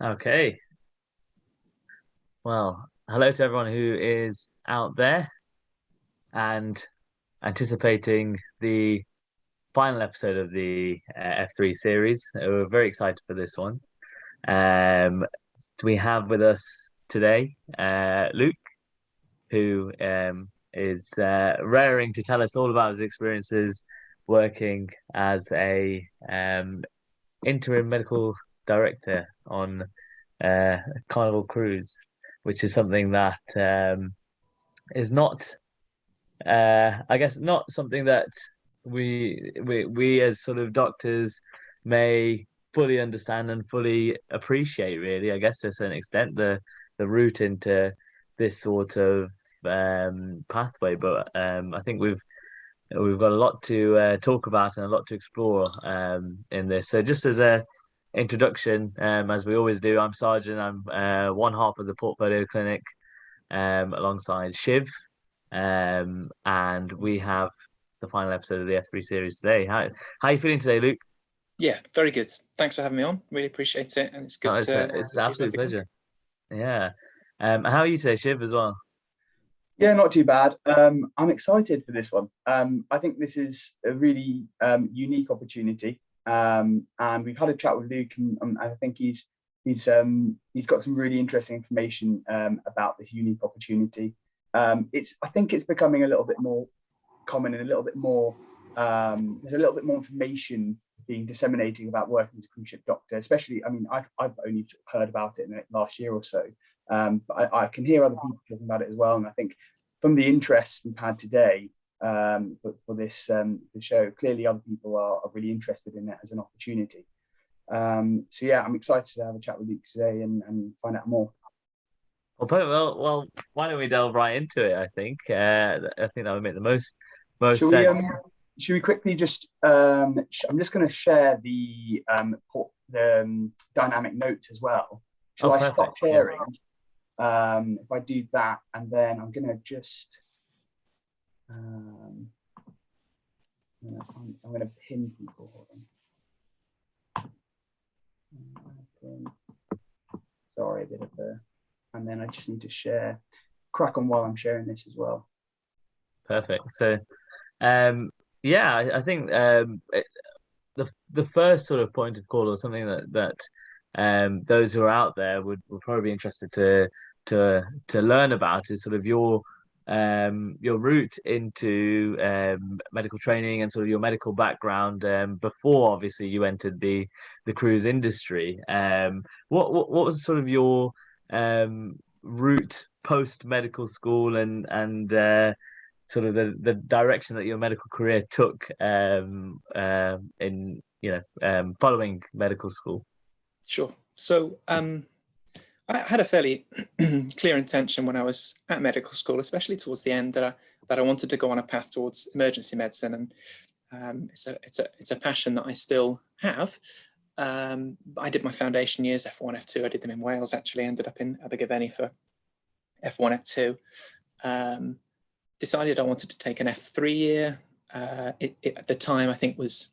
Okay. Well, hello to everyone who is out there and anticipating the final episode of the F3 series. We're very excited for this one. Um, we have with us today Luke, who is raring to tell us all about his experiences working as a interim medical director on Carnival Cruise, which is something that is not, I guess, not something that we as sort of doctors may fully understand and fully appreciate. Really, I guess to a certain extent, the route into this sort of pathway. But I think we've got a lot to talk about and a lot to explore in this. So just as a introduction, as we always do, I'm Sergeant. I'm one half of the portfolio clinic alongside Shiv, and we have the final episode of the F3 series today. How are you feeling today, Luke? Yeah, very good. Thanks for having me on. Really appreciate it, and it's Oh, good to it's an see you absolute both again. pleasure. Yeah. How are you today, Shiv, as well? Yeah, not too bad. I'm excited for this one. I think this is a really unique opportunity, and we've had a chat with Luke, and I think he's got some really interesting information about this unique opportunity. I think it's becoming a little bit more common and a little bit more. There's a little bit more information being disseminated about working as a cruise ship doctor, especially. I mean, I've only heard about it in the last year or so. But I can hear other people talking about it as well. And I think from the interest we've had today for this the show, clearly other people are really interested in it as an opportunity. So yeah, I'm excited to have a chat with Luke today and find out more. Well, why don't we delve right into it? I think that would make the most Should we sense. should we quickly just I'm just going to share the dynamic notes as well. Shall I stop Perfect. sharing? If I do that, and then I'm going to just I'm going to pin people. Hold on. Sorry, a bit of a, and then I just need to share. Crack on while I'm sharing this as well. Perfect. So, yeah, I think the first sort of point of call, or something that those who are out there would probably be interested to learn about, is sort of your route into medical training and sort of your medical background before obviously you entered the cruise industry. What was sort of your route post medical school and sort of the direction that your medical career took in following medical school? Sure. So I had a fairly clear intention when I was at medical school, especially towards the end, that I wanted to go on a path towards emergency medicine, and it's a passion that I still have. I did my foundation years, F1, F2. I did them in Wales, actually. Ended up in Abergavenny for F1, F2. Decided I wanted to take an F3 year. It at the time, I think, was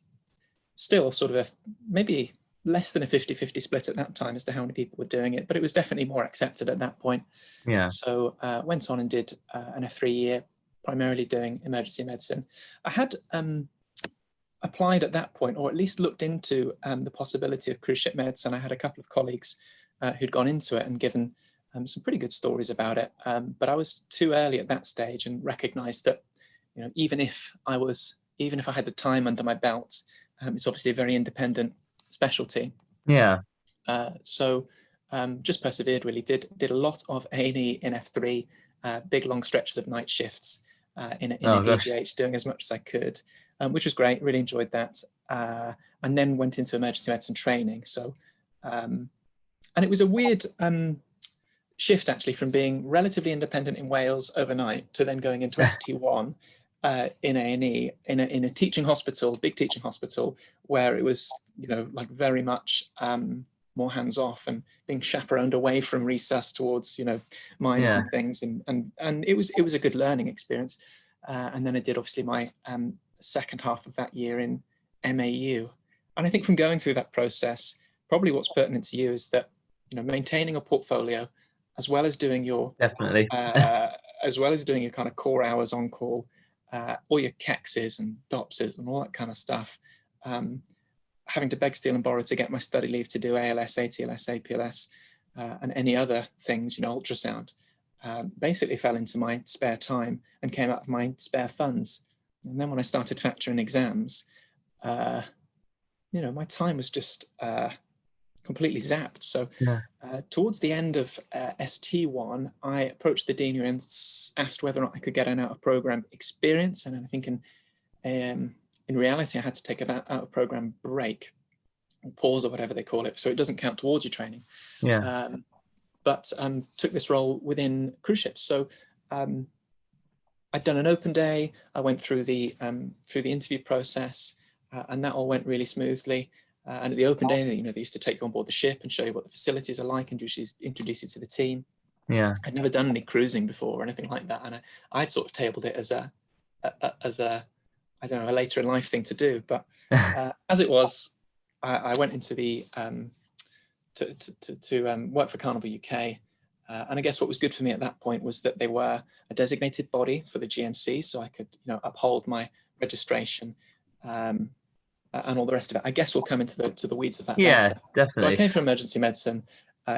still sort of maybe less than a 50-50 split at that time as to how many people were doing it, but it was definitely more accepted at that point. Yeah. So went on and did an F3 year, primarily doing emergency medicine. I had applied at that point, or at least looked into the possibility of cruise ship medicine. I had a couple of colleagues who'd gone into it and given some pretty good stories about it, but I was too early at that stage and recognized that, even if I had the time under my belt, it's obviously a very independent specialty. Yeah. So just persevered, really. Did a lot of A&E in F3, big long stretches of night shifts in a DGH, doing as much as I could, which was great. Really enjoyed that. And then went into emergency medicine training. So, and it was a weird shift, actually, from being relatively independent in Wales overnight to then going into ST1 in A&E in a teaching hospital, big teaching hospital, where it was, like very much more hands off and being chaperoned away from resus towards, mines and things, and it was a good learning experience. And then I did obviously my second half of that year in MAU, and I think from going through that process, probably what's pertinent to you is that maintaining a portfolio, as well as doing your Definitely. as well as doing your kind of core hours on call, all your KEXs and DOPSs and all that kind of stuff. Having to beg, steal and borrow to get my study leave to do ALS, ATLS, APLS, and any other things, ultrasound, basically fell into my spare time and came out of my spare funds. And then when I started factoring exams, my time was just completely zapped. So towards the end of ST1, I approached the dean and asked whether or not I could get an out-of-program experience. And I think in reality, I had to take an out-of-program break, or pause, or whatever they call it, so it doesn't count towards your training. But took this role within cruise ships. So I'd done an open day. I went through the interview process, and that all went really smoothly. And at the open day, they used to take you on board the ship and show you what the facilities are like and introduce you to the team. I'd never done any cruising before or anything like that, and I'd sort of tabled it as a I don't know, a later in life thing to do. But as it was, I went into the to work for Carnival UK. And I guess what was good for me at that point was that they were a designated body for the GMC, so I could uphold my registration and all the rest of it. I guess we'll come into the weeds of that later. Definitely. So I came from emergency medicine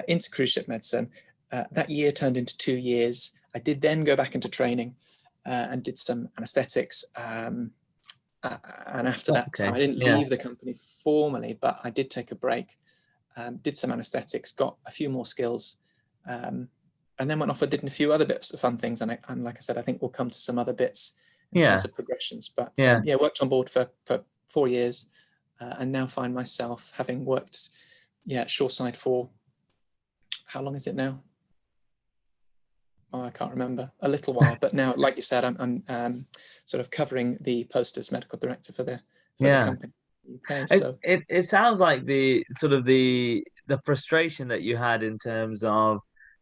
into cruise ship medicine. That year turned into 2 years. I did then go back into training and did some anaesthetics. And after that, I didn't leave the company formally, but I did take a break, did some anaesthetics, got a few more skills, and then went off and did a few other bits of fun things. And like I said, I think we'll come to some other bits in terms of progressions. But worked on board for 4 years, and now find myself having worked shoreside for, how long is it now? Oh, I can't remember, a little while. But now, like you said, I'm sort of covering the post as medical director for the company. Okay, so it sounds like the sort of the frustration that you had in terms of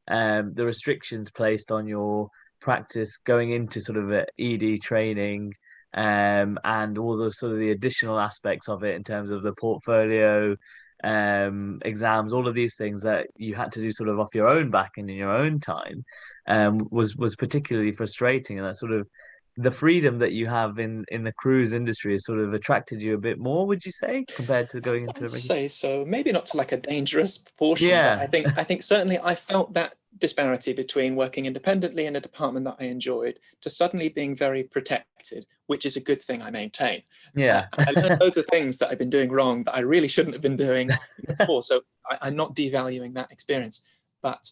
the restrictions placed on your practice going into sort of ED training, and all the sort of the additional aspects of it in terms of the portfolio, exams, all of these things that you had to do sort of off your own back and in your own time, was particularly frustrating. And that sort of the freedom that you have in the cruise industry has sort of attracted you a bit more, would you say, compared to going into I'd say so. Maybe not to like a dangerous proportion, but I think certainly I felt that disparity between working independently in a department that I enjoyed to suddenly being very protected, which is a good thing I maintain. I learned loads of things that I've been doing wrong that I really shouldn't have been doing before. So I'm not devaluing that experience, but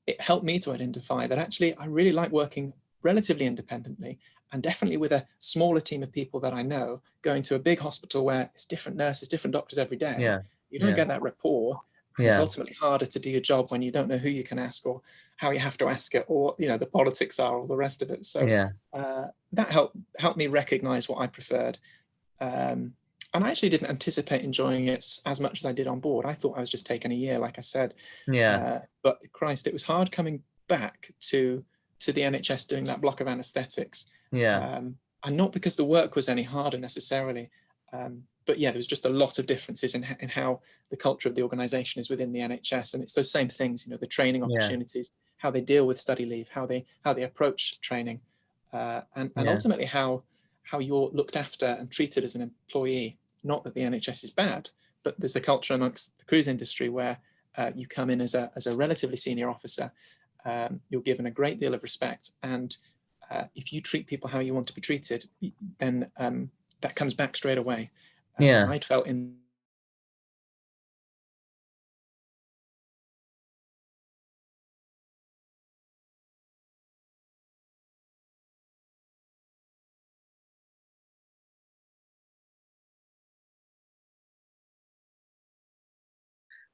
it helped me to identify that actually I really like working relatively independently, and definitely with a smaller team of people that I know, going to a big hospital where it's different nurses, different doctors every day. You don't get that rapport. It's ultimately harder to do your job when you don't know who you can ask or how you have to ask it, or the politics are, all the rest of it. So that helped me recognize what I preferred. And I actually didn't anticipate enjoying it as much as I did on board. I thought I was just taking a year, like I said. But Christ, it was hard coming back to the NHS doing that block of anaesthetics. And not because the work was any harder necessarily. But there was just a lot of differences in how the culture of the organisation is within the NHS, and it's those same things, the training opportunities, how they deal with study leave, how they approach training, and ultimately how you're looked after and treated as an employee. Not that the NHS is bad, but there's a culture amongst the cruise industry where you come in as a relatively senior officer, you're given a great deal of respect, and if you treat people how you want to be treated, then that comes back straight away. I'd felt in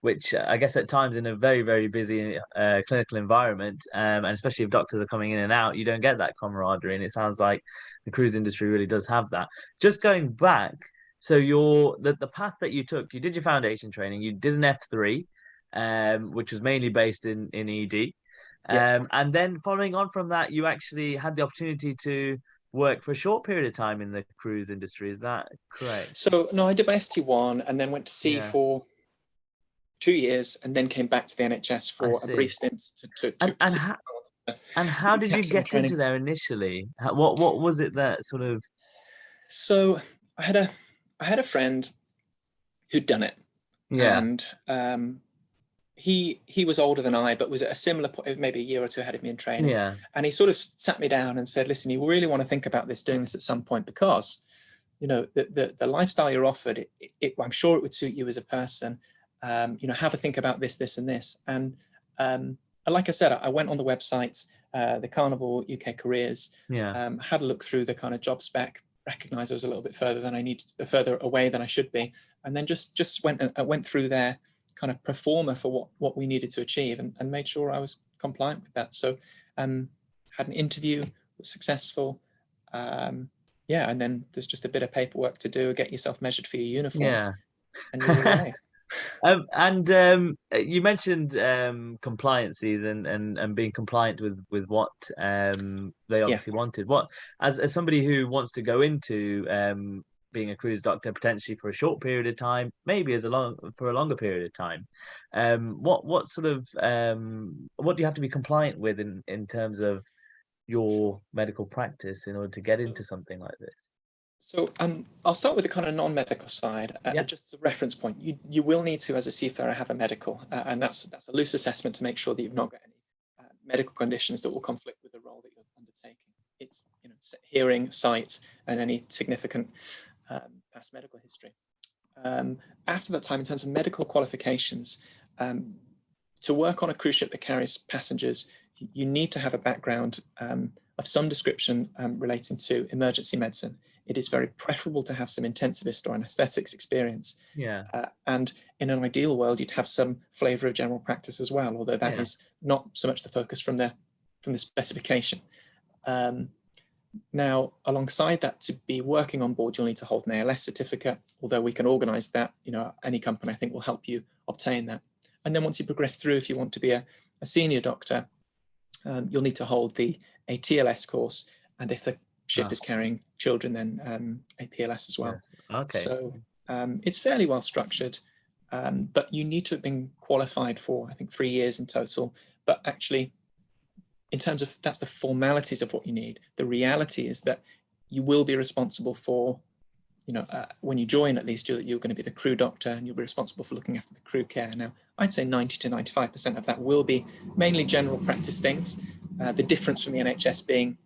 which I guess at times in a very, very busy clinical environment, and especially if doctors are coming in and out, you don't get that camaraderie. And it sounds like the cruise industry really does have that. Just going back, so the path that you took, you did your foundation training, you did an F3, which was mainly based in ED. And then following on from that, you actually had the opportunity to work for a short period of time in the cruise industry. Is that correct? So no, I did my ST1 and then went to sea for 2 years, and then came back to the NHS for a brief stint and how did you get into there initially? What was it that sort of? So I had a friend who'd done it, and he was older than I, but was at a similar point, maybe a year or two ahead of me in training. And he sort of sat me down and said, "Listen, you really want to think about doing this at some point, because you know the lifestyle you're offered, I'm sure it would suit you as a person. You know, have a think about this, and this." And like I said, I went on the website, the Carnival UK careers, had a look through the kind of job spec, recognized I was a little bit further away than I should be, and then just went through their kind of pro forma for what we needed to achieve, and made sure I was compliant with that. So had an interview, was successful, and then there's just a bit of paperwork to do, get yourself measured for your uniform, and you're away. You mentioned compliances and being compliant with what they obviously wanted. What, as somebody who wants to go into being a cruise doctor potentially for a short period of time, maybe for a longer period of time, what sort of what do you have to be compliant with in terms of your medical practice in order to get into something like this? So I'll start with the kind of non-medical side. Just as a reference point, you will need to, as a seafarer, have a medical, and that's a loose assessment to make sure that you've not got any medical conditions that will conflict with the role that you're undertaking. It's, you know, hearing, sight, and any significant past medical history. After that time, in terms of medical qualifications, to work on a cruise ship that carries passengers, you need to have a background of some description relating to emergency medicine. It is very preferable to have some intensivist or anesthetics experience. And in an ideal world, you'd have some flavour of general practice as well, although that is not so much the focus from the specification. Now, alongside that, to be working on board, you'll need to hold an ALS certificate, although we can organise that. You know, any company, I think, will help you obtain that. And then once you progress through, if you want to be a senior doctor, you'll need to hold a TLS course. And if the ship is carrying children, then a PLS as well. So it's fairly well structured, but you need to have been qualified for, I think, 3 years in total. But actually, in terms of, that's the formalities of what you need. The reality is that you will be responsible for, you know, when you join, at least, you're going to be the crew doctor, and you'll be responsible for looking after the crew care. Now, I'd say 90 to 95% of that will be mainly general practice things. The difference from the NHS being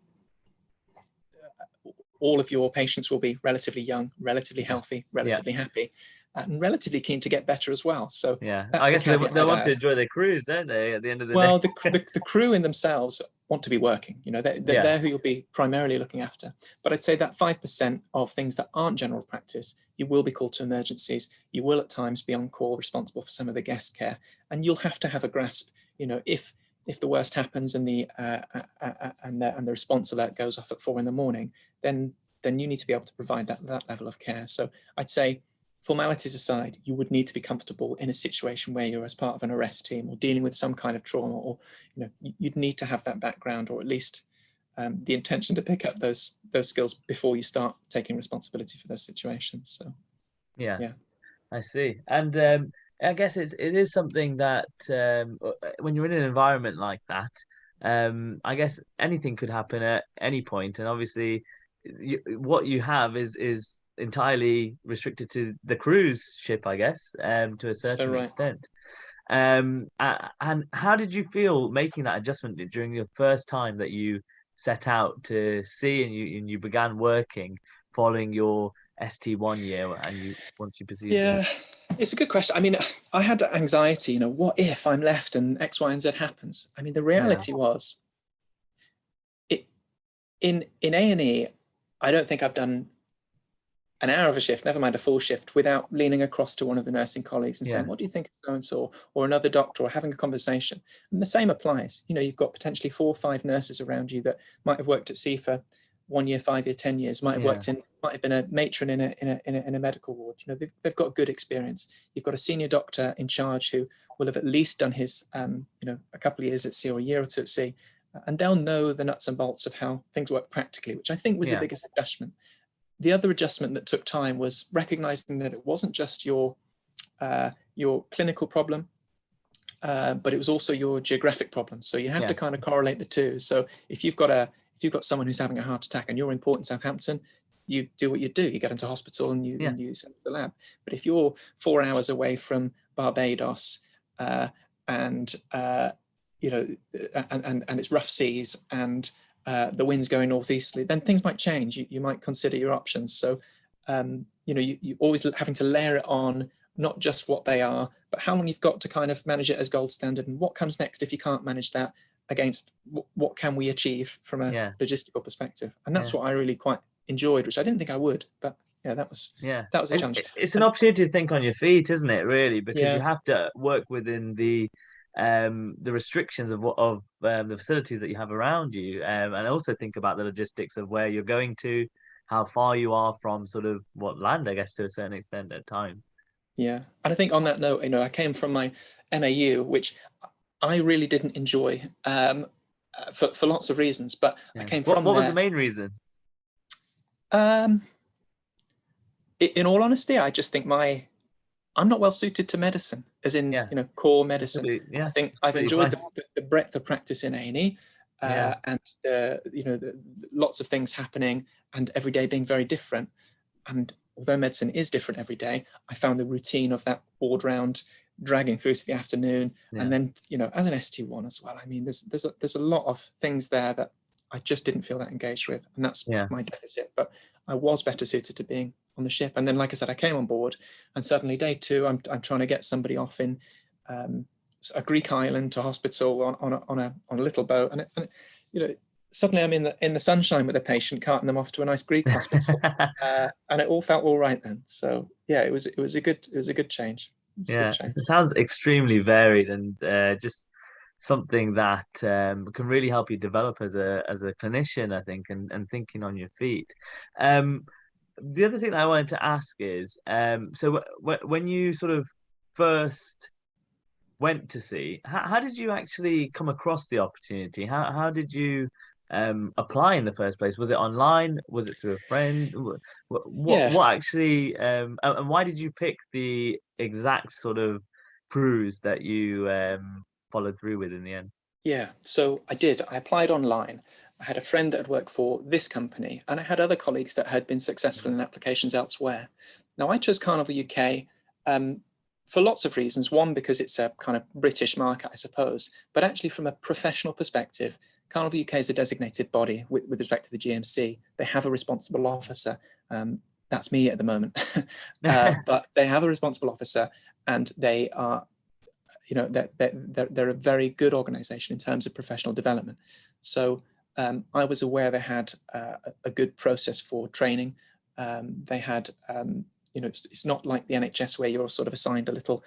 all of your patients will be relatively young, relatively healthy, relatively happy, and relatively keen to get better as well. So I guess they want to enjoy their cruise, don't they, at the end of the day? Well, the crew in themselves want to be working. You know, they're who you'll be primarily looking after. But I'd say that 5% of things that aren't general practice, you will be called to emergencies. You will at times be on call, responsible for some of the guest care, and you'll have to have a grasp. You know, if the worst happens and the response alert goes off at 4 in the morning, then you need to be able to provide that level of care. So I'd say, formalities aside, you would need to be comfortable in a situation where you're as part of an arrest team or dealing with some kind of trauma, or, you know, you'd need to have that background, or at least the intention to pick up those skills before you start taking responsibility for those situations. So yeah, I see. And I guess it is something that when you're in an environment like that, I guess anything could happen at any point, and obviously what you have is entirely restricted to the cruise ship, I guess, to a certain extent. And how did you feel making that adjustment during your first time that you set out to sea and you began working following your ST1 year, and once you pursued it? It's a good question. I mean, I had anxiety, you know, what if I'm left and X, Y, and Z happens? I mean, the reality was, in A&E, I don't think I've done an hour of a shift, never mind a full shift, without leaning across to one of the nursing colleagues and saying, what do you think of so-and-so, or another doctor, or having a conversation. And the same applies. You know, you've got potentially 4 or 5 nurses around you that might have worked at sea for 1 year, 5 year, 10 years, might have been a matron in a medical ward. You know, they've got good experience. You've got a senior doctor in charge who will have at least done his, you know, a couple of years at sea, or a year or 2 at sea, and they'll know the nuts and bolts of how things work practically, which I think was the biggest adjustment. The other adjustment that took time was recognizing that it wasn't just your your clinical problem, but it was also your geographic problem. So you have to kind of correlate the two. So if you've got someone who's having a heart attack and you're in Port in Southampton, you do what you do. You get into hospital and you send to the lab. But if you're 4 hours away from Barbados, and it's rough seas and the wind's going northeasterly, then things might change. You might consider your options. So you always having to layer it on, not just what they are, but how long you've got to kind of manage it as gold standard, and what comes next if you can't manage that against what can we achieve from a logistical perspective. And that's what I really quite enjoyed, which I didn't think I would, but that was a challenge. It's an opportunity to think on your feet, isn't it, really? Because you have to work within the restrictions of the facilities that you have around you, and also think about the logistics of where you're going to, how far you are from sort of land, I guess, to a certain extent at times. Yeah, and I think on that note, I came from my MAU, which I really didn't enjoy for lots of reasons, but I came from what was the main reason? In all honesty, I just think I'm not well suited to medicine, as in core medicine. I think I've enjoyed the breadth of practice in A&E, and lots of things happening and every day being very different. And although medicine is different every day, I found the routine of that ward round dragging through to the afternoon, and then as an ST1 as well. I mean, there's a lot of things there that I just didn't feel that engaged with, and that's my deficit. But I was better suited to being on the ship. And then, like I said, I came on board, and suddenly day 2, I'm trying to get somebody off in a Greek island to hospital on a little boat, and suddenly I'm in the sunshine with a patient, carting them off to a nice Greek hospital, and it all felt all right then. So it was a good change. It sounds extremely varied, and just something that can really help you develop as a clinician, I think, and thinking on your feet. The other thing that I wanted to ask is, so when you sort of first went to sea, how did you actually come across the opportunity? How did you apply in the first place? Was it online? Was it through a friend? What actually, and why did you pick the exact sort of cruise that you followed through with in the end? Yeah, so I did. I applied online. I had a friend that had worked for this company, and I had other colleagues that had been successful in applications elsewhere. Now, I chose Carnival UK for lots of reasons. One, because it's a kind of British market, I suppose, but actually from a professional perspective, Carnival UK is a designated body with respect to the GMC. They have a responsible officer. That's me at the moment. But they have a responsible officer, and they are, they're a very good organization in terms of professional development. So I was aware they had a good process for training. They had, it's not like the NHS where you're sort of assigned a little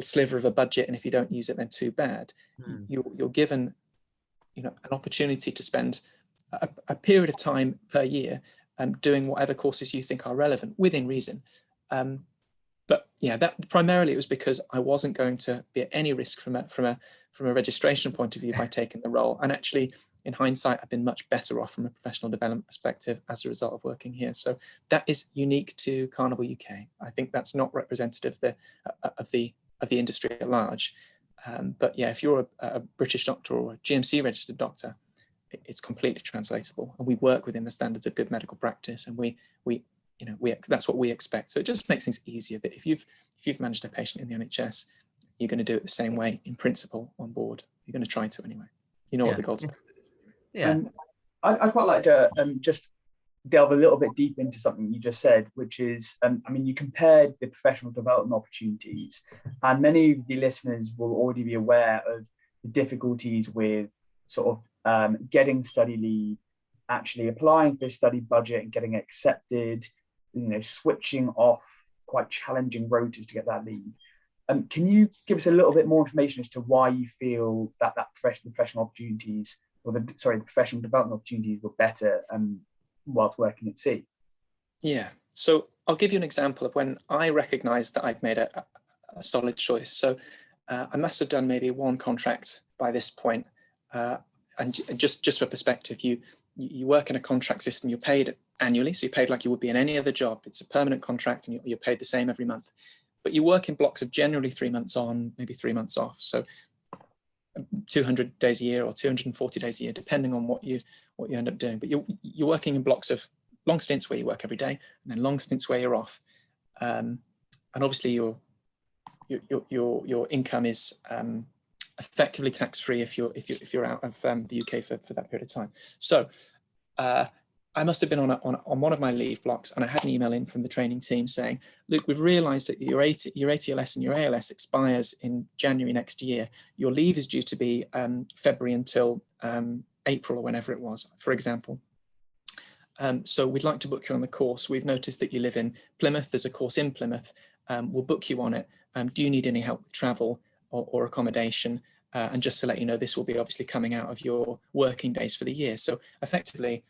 sliver of a budget, and if you don't use it, then too bad. You're given, an opportunity to spend a period of time per year doing whatever courses you think are relevant within reason. But that primarily it was because I wasn't going to be at any risk from a registration point of view by taking the role. And actually, in hindsight, I've been much better off from a professional development perspective as a result of working here. So that is unique to Carnival UK. I think that's not representative of the industry at large. But if you're a British doctor or a GMC registered doctor, it's completely translatable, and we work within the standards of good medical practice, and we that's what we expect. So it just makes things easier that if you've managed a patient in the NHS, you're going to do it the same way in principle on board. You're going to try to anyway. What the gold standard is. Yeah. I'd quite like to just delve a little bit deep into something you just said, which is, you compared the professional development opportunities, and many of the listeners will already be aware of the difficulties with sort of getting study leave, actually applying for a study budget and getting accepted, switching off quite challenging rotas to get that leave. Can you give us a little bit more information as to why you feel that professional opportunities, or the professional development opportunities were better whilst working at sea? Yeah, so I'll give you an example of when I recognized that I'd made a solid choice. So I must have done maybe one contract by this point. And just for perspective, you work in a contract system, you're paid annually, so you're paid like you would be in any other job. It's a permanent contract, and you're paid the same every month. but you work in blocks of generally 3 months on, maybe 3 months off. So 200 days a year or 240 days a year, depending on what you end up doing. But you're working in blocks of long stints where you work every day, and then long stints where you're off. And obviously your income is effectively tax-free if you're out of the UK for that period of time. So I must have been on one of my leave blocks, and I had an email in from the training team saying, "Luke, we've realised that your ATLS and your ALS expires in January next year. Your leave is due to be February until April or whenever it was, for example. So we'd like to book you on the course. We've noticed that you live in Plymouth. There's a course in Plymouth. We'll book you on it. Do you need any help with travel or accommodation? And just to let you know, this will be obviously coming out of your working days for the year." So effectively,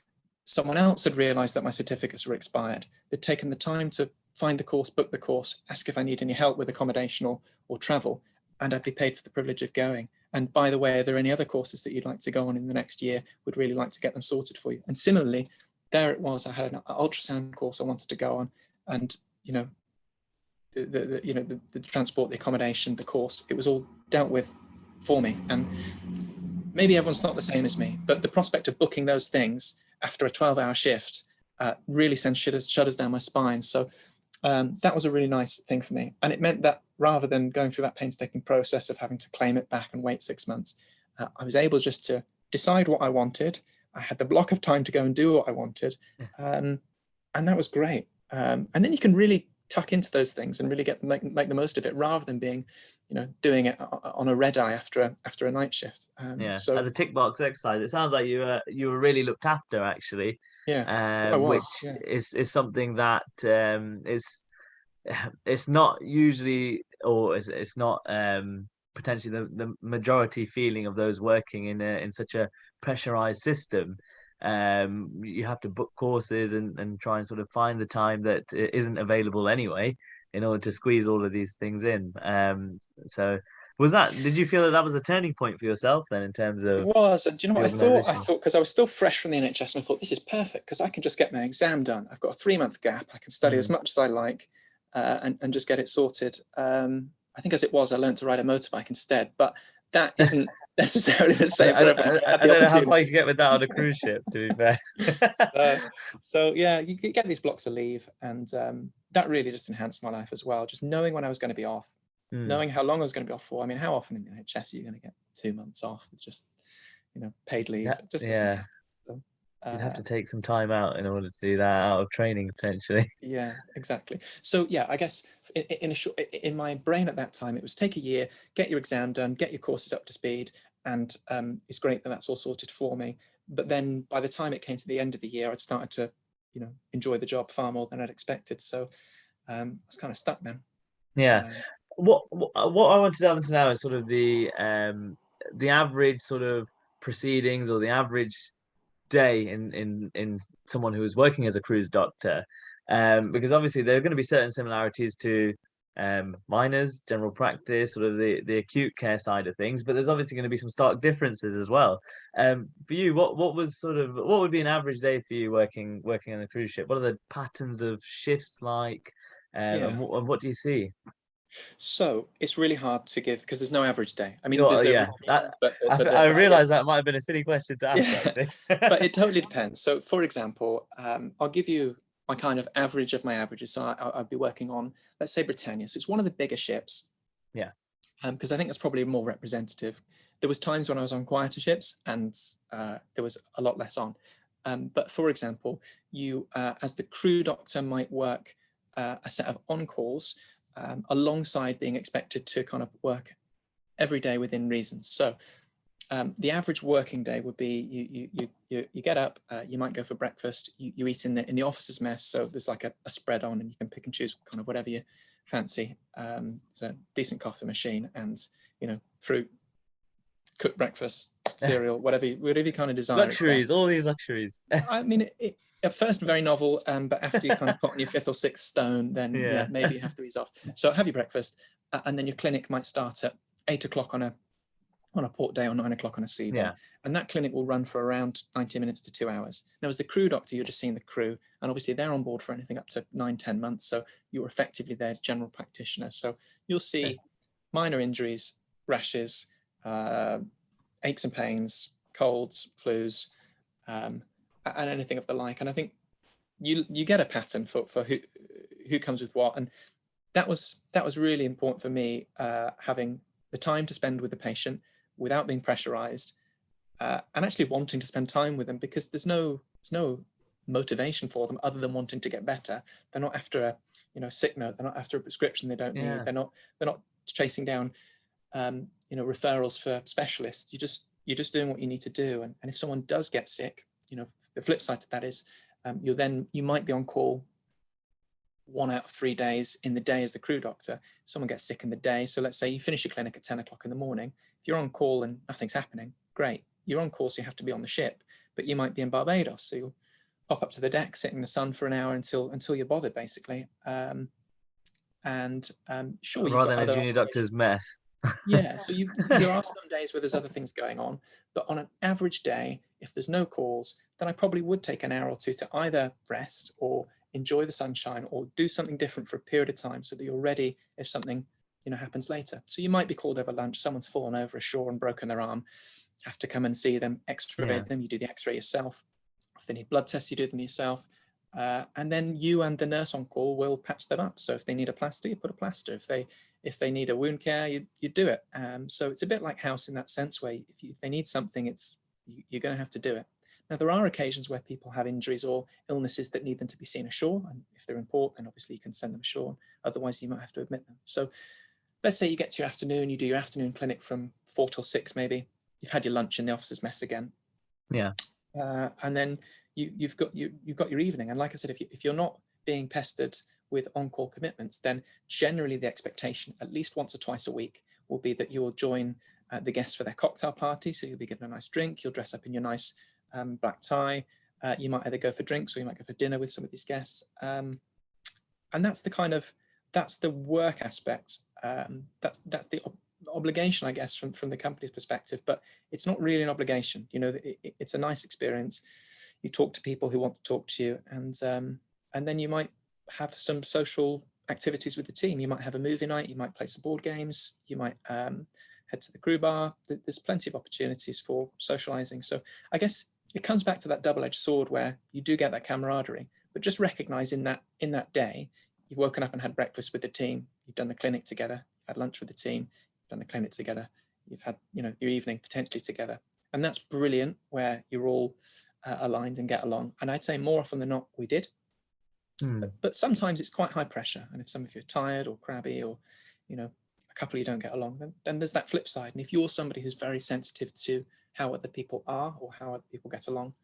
someone else had realised that my certificates were expired. They'd taken the time to find the course, book the course, ask if I need any help with accommodation or travel, and I'd be paid for the privilege of going. And by the way, are there any other courses that you'd like to go on in the next year? Would really like to get them sorted for you. And similarly, there it was. I had an ultrasound course I wanted to go on, and the transport, the accommodation, the course, it was all dealt with for me. And maybe everyone's not the same as me, but the prospect of booking those things after a 12-hour shift really sends shudders down my spine. So that was a really nice thing for me. And it meant that rather than going through that painstaking process of having to claim it back and wait 6 months, I was able just to decide what I wanted. I had the block of time to go and do what I wanted. And that was great. And then you can really tuck into those things and really make the most of it, rather than being, doing it on a red eye after a night shift. So as a tick box exercise, it sounds like you were really looked after, actually. Which is something that it's not usually, or it's not potentially the majority feeling of those working in such a pressurized system. You have to book courses and try and sort of find the time that isn't available anyway in order to squeeze all of these things in. So did you feel that was a turning point for yourself then, in terms of? It was. And do you know what I thought, because I was still fresh from the NHS, and I thought, this is perfect because I can just get my exam done. I've got a 3-month gap. I can study as much as I like and just get it sorted. I think as it was, I learned to ride a motorbike instead, but that isn't necessarily the same for everyone. I don't know how far you can get with that on a cruise ship, to be fair. So yeah, you get these blocks of leave, and that really just enhanced my life as well. Just knowing when I was going to be off, knowing how long I was going to be off for. I mean, how often in the NHS are you going to get 2 months off with just, paid leave? It just doesn't happen. You'd have to take some time out in order to do that, out of training potentially. Yeah, exactly. So yeah, I guess in my brain at that time, it was take a year, get your exam done, get your courses up to speed, and it's great that that's all sorted for me. But then by the time it came to the end of the year, I'd started to, enjoy the job far more than I'd expected. So I was kind of stuck then. Yeah. What I want to delve into now is sort of the average sort of proceedings, or the average day in someone who is working as a cruise doctor, because obviously there are going to be certain similarities to minors, general practice, sort of the acute care side of things, but there's obviously going to be some stark differences as well. For you, what would be an average day for you working on a cruise ship? What are the patterns of shifts like, and what do you see? So it's really hard to give, because there's no average day. I mean, I realize that might have been a silly question to ask, actually. But it totally depends. So for example, I'll give you my kind of average of my averages. So I'll be working on, let's say, Britannia. So it's one of the bigger ships. Yeah. Because I think that's probably more representative. There was times when I was on quieter ships and there was a lot less on. But for example, you, as the crew doctor, might work a set of on-calls alongside being expected to kind of work every day within reason. So the average working day would be you get up, you might go for breakfast, you eat in the officer's mess. So there's like a spread on, and you can pick and choose kind of whatever you fancy. There's a decent coffee machine, and fruit, cooked breakfast, cereal, whatever you kind of desire. Luxuries, all these luxuries. I mean, at first very novel, but after you kind of put on your 5th or 6th stone, then maybe you have to ease off. So have your breakfast, and then your clinic might start at 8 o'clock on on a port day or 9 o'clock on a sea day. Yeah. And that clinic will run for around 90 minutes to 2 hours. Now, as the crew doctor, you're just seeing the crew, and obviously they're on board for anything up to 9-10 months. So you're effectively their general practitioner. So you'll see minor injuries, rashes, aches and pains, colds, flus, and anything of the like. And I think you get a pattern for who comes with what. And that was really important for me, having the time to spend with the patient without being pressurized, and actually wanting to spend time with them, because there's no motivation for them other than wanting to get better. They're not after a sick note. They're not after a prescription they don't need. They're not chasing down referrals for specialists. You're just doing what you need to do. And if someone does get sick, the flip side to that is you might be on call 1 out of 3 days in the day as the crew doctor. Someone gets sick in the day. So let's say you finish your clinic at 10 o'clock in the morning. If you're on call and nothing's happening, great. You're on call, so you have to be on the ship, but you might be in Barbados. So you'll pop up to the deck, sit in the sun for an hour until you're bothered, basically. Sure, rather than a junior doctor's mess. Yeah, so there are some days where there's other things going on, but on an average day, if there's no calls, then I probably would take an hour or two to either rest or enjoy the sunshine or do something different for a period of time, so that you're ready if something happens later. So you might be called over lunch, someone's fallen over ashore and broken their arm, have to come and see them, x-ray them, you do the x-ray yourself. If they need blood tests, you do them yourself. And then you and the nurse on call will patch them up. So if they need a plaster, you put a plaster. If they need a wound care, you do it. So it's a bit like house in that sense, where if they need something, you're going to have to do it. Now, there are occasions where people have injuries or illnesses that need them to be seen ashore. And if they're in port, then obviously you can send them ashore. Otherwise, you might have to admit them. So let's say you get to your afternoon, you do your afternoon clinic from 4 till 6, maybe. You've had your lunch in the officer's mess again. Yeah. And then you've got your evening. And like I said, if you're not being pestered with on-call commitments, then generally the expectation, at least once or twice a week, will be that you'll join the guests for their cocktail party. So you'll be given a nice drink. You'll dress up in your nice black tie. You might either go for drinks or you might go for dinner with some of these guests. And that's the work aspect. That's the obligation, I guess, from the company's perspective, but it's not really an obligation. It's a nice experience. You talk to people who want to talk to you, and then you might have some social activities with the team. You might have a movie night, you might play some board games, you might head to the crew bar. There's plenty of opportunities for socializing. So I guess it comes back to that double-edged sword where you do get that camaraderie, but just recognize in that day, you've woken up and had breakfast with the team, you've done the clinic together, you've had lunch with the team, you've done the clinic together, you've had your evening potentially together. And that's brilliant, where you're all aligned and get along. And I'd say more often than not, we did. But sometimes it's quite high pressure. And if some of you are tired or crabby, or a couple of you don't get along, then there's that flip side. And if you're somebody who's very sensitive to how other people are or how other people get along,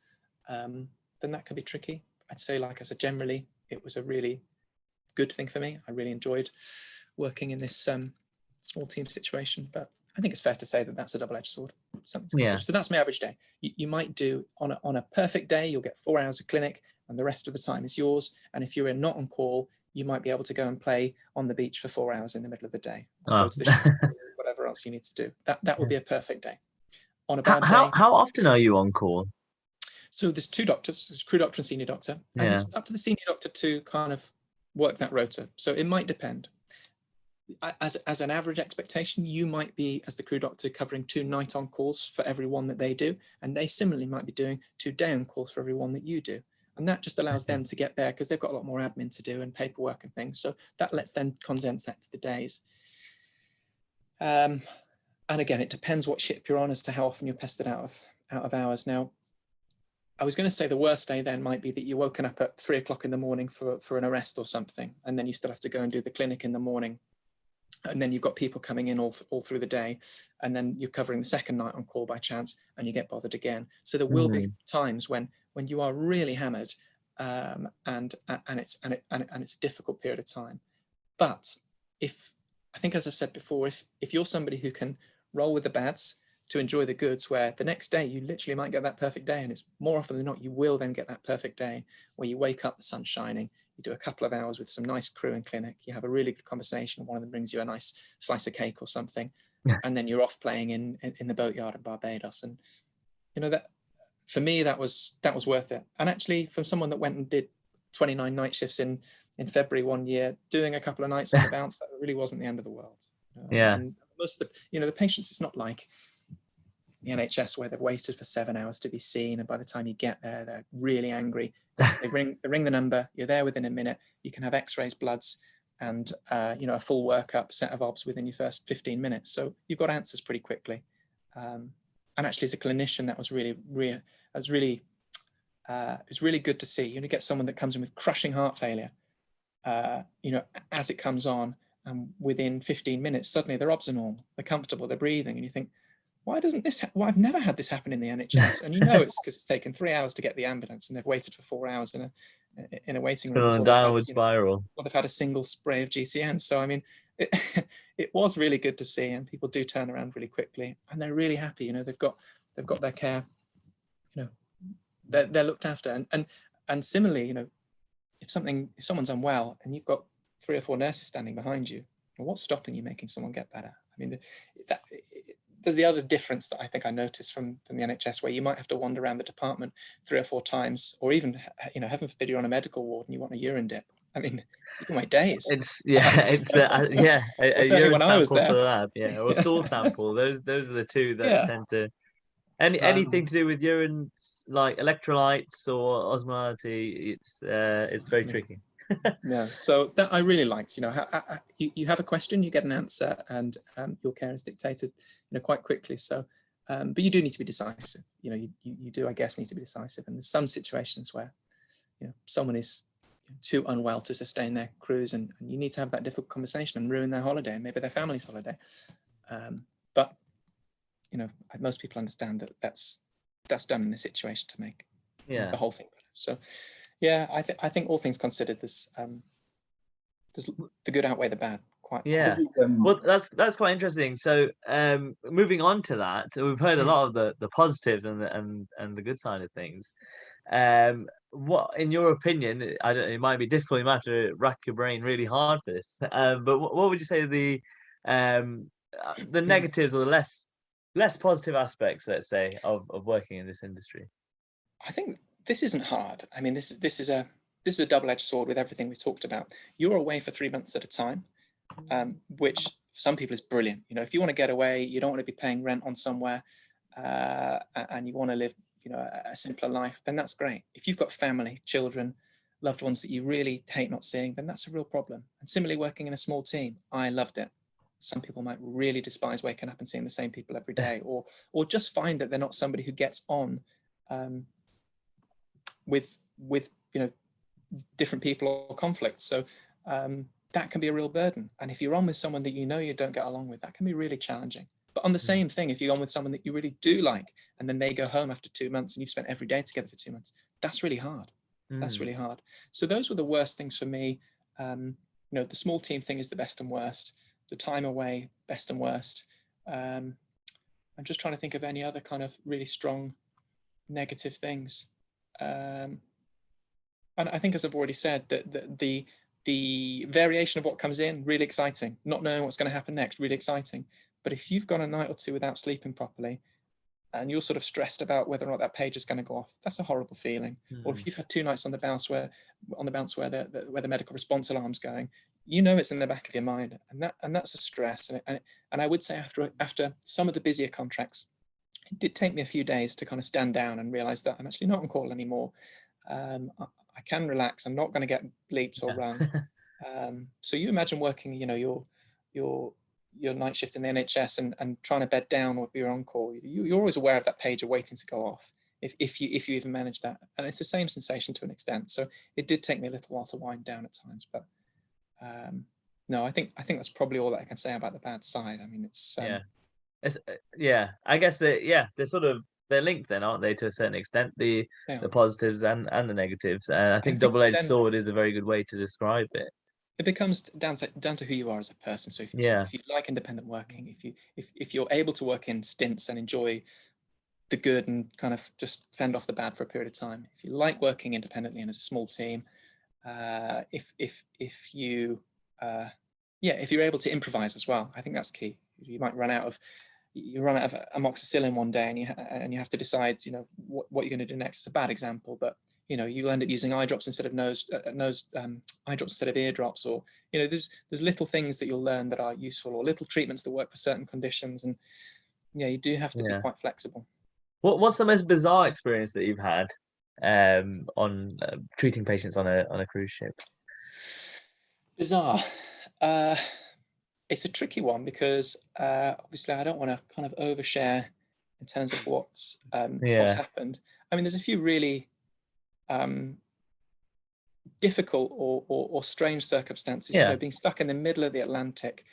then that can be tricky. I'd say, like I said, generally, it was a really good thing for me. I really enjoyed working in this small team situation, but I think it's fair to say that that's a double-edged sword. Something to consider. So that's my average day. You might do on a perfect day, you'll get 4 hours of clinic and the rest of the time is yours. And if you're not on call, you might be able to go and play on the beach for 4 hours in the middle of the day, go to the shop, whatever else you need to do. That would be a perfect day. On a bad day, how often are you on call? So there's 2 doctors, there's crew doctor and senior doctor, and it's up to the senior doctor to kind of work that rota. So it might depend. As an average expectation, you might be, as the crew doctor, covering 2 night on calls for every one that they do, and they similarly might be doing 2 day on calls for every one that you do. And that just allows them to get there, because they've got a lot more admin to do and paperwork and things. So that lets them condense that to the days. And again, it depends what ship you're on as to how often you're pestered out of hours. Now, I was going to say the worst day then might be that you're woken up at 3 o'clock in the morning for an arrest or something, and then you still have to go and do the clinic in the morning. And then you've got people coming in all through the day, and then you're covering the second night on call by chance, and you get bothered again. So there will be times when you are really hammered, and it's a difficult period of time. But I think, as I've said before, if you're somebody who can roll with the bads to enjoy the goods, where the next day you literally might get that perfect day, and it's more often than not you will then get that perfect day where you wake up, the sun's shining, you do a couple of hours with some nice crew in clinic, you have a really good conversation, one of them brings you a nice slice of cake or something, and then you're off playing in the boatyard in Barbados. And that for me, that was worth it. And actually, from someone that went and did 29 night shifts in February one year, doing a couple of nights on the bounce, that really wasn't the end of the world. Yeah. And most of the patients, it's not like the NHS where they've waited for 7 hours to be seen, and by the time you get there, they're really angry. They ring the number, you're there within a minute, you can have x-rays, bloods, and a full workup, set of obs within your first 15 minutes. So you've got answers pretty quickly. And actually, as a clinician, that was really good to see. You get someone that comes in with crushing heart failure, as it comes on, and within 15 minutes, suddenly their obs are normal, they're comfortable, they're breathing, and you think, why doesn't this? Well, I've never had this happen in the NHS, and it's because it's taken 3 hours to get the ambulance, and they've waited for 4 hours in a waiting room. On a downward spiral. Or they've had a single spray of GCN. So I mean, it was really good to see, and people do turn around really quickly, and they're really happy. They've got their care. They're looked after, and similarly, if someone's unwell and you've got 3 or 4 nurses standing behind you, what's stopping you making someone get better? I mean, there's the other difference that I think I noticed from the NHS, where you might have to wander around the department 3 or 4 times, or even, heaven forbid, you're on a medical ward and you want a urine dip. I mean, you can wait days. A urine when I was sample there. for the lab, or a stool sample. Those are the two that tend to. Anything to do with urine, like electrolytes or osmolality, it's very tricky. Yeah, so that I really liked. You have a question, you get an answer, and your care is dictated, quite quickly. So, but you do need to be decisive. You do, I guess, need to be decisive. And there's some situations where, someone is too unwell to sustain their cruise, and you need to have that difficult conversation and ruin their holiday, maybe their family's holiday. But most people understand that that's done in a situation to make the whole thing better. So. Yeah, I think all things considered, there's the good outweigh the bad. Well, that's quite interesting. So, moving on to that, we've heard a lot of the positive and the good side of things. What, in your opinion, it might be difficult, you might have to rack your brain really hard for this. But what would you say the negatives or the less positive aspects, let's say, of working in this industry? I think this isn't hard. I mean, this is a double-edged sword with everything we've talked about. You're away for 3 months at a time, which for some people is brilliant. If you want to get away, you don't want to be paying rent on somewhere, and you want to live, a simpler life, then that's great. If you've got family, children, loved ones that you really hate not seeing, then that's a real problem. And similarly, working in a small team, I loved it. Some people might really despise waking up and seeing the same people every day, or just find that they're not somebody who gets on with different people or conflicts. So that can be a real burden. And if you're on with someone that you don't get along with, that can be really challenging. But on the same thing, if you're on with someone that you really do like, and then they go home after 2 months and you've spent every day together for 2 months, that's really hard. That's really hard. So those were the worst things for me. The small team thing is the best and worst. The time away, best and worst. I'm just trying to think of any other kind of really strong negative things. And I think, as I've already said, that the variation of what comes in, really exciting. Not knowing what's going to happen next, really exciting. But if you've gone a night or 2 without sleeping properly, and you're sort of stressed about whether or not that page is going to go off, that's a horrible feeling. Or if you've had 2 nights on the bounce where the medical response alarm's going, it's in the back of your mind, and that's a stress. And I would say after some of the busier contracts, it did take me a few days to kind of stand down and realize that I'm actually not on call anymore. I can relax. I'm not going to get bleeped or rung. So you imagine working, your night shift in the NHS and trying to bed down or be on call. You're always aware of that page waiting to go off, if you even manage that. And it's the same sensation to an extent. So it did take me a little while to wind down at times, but no, I think that's probably all that I can say about the bad side. I mean, it's I guess they're linked then, aren't they, to a certain extent, the positives and the negatives. And I think double-edged sword is a very good way to describe it. It becomes down to who you are as a person. So if you like independent working, if you're able to work in stints and enjoy the good and kind of just fend off the bad for a period of time, if you like working independently and as a small team, if you're able to improvise as well, I think that's key. You might run out of amoxicillin one day, and you have to decide, what you're going to do next. It's a bad example, but you'll end up using eye drops instead of eye drops instead of eardrops, or there's little things that you'll learn that are useful, or little treatments that work for certain conditions, and you do have to be quite flexible. What's the most bizarre experience that you've had on treating patients on a cruise ship? Bizarre. It's a tricky one because obviously I don't want to kind of overshare in terms of what's happened. I mean, there's a few really difficult or strange circumstances. Being stuck in the middle of the Atlantic,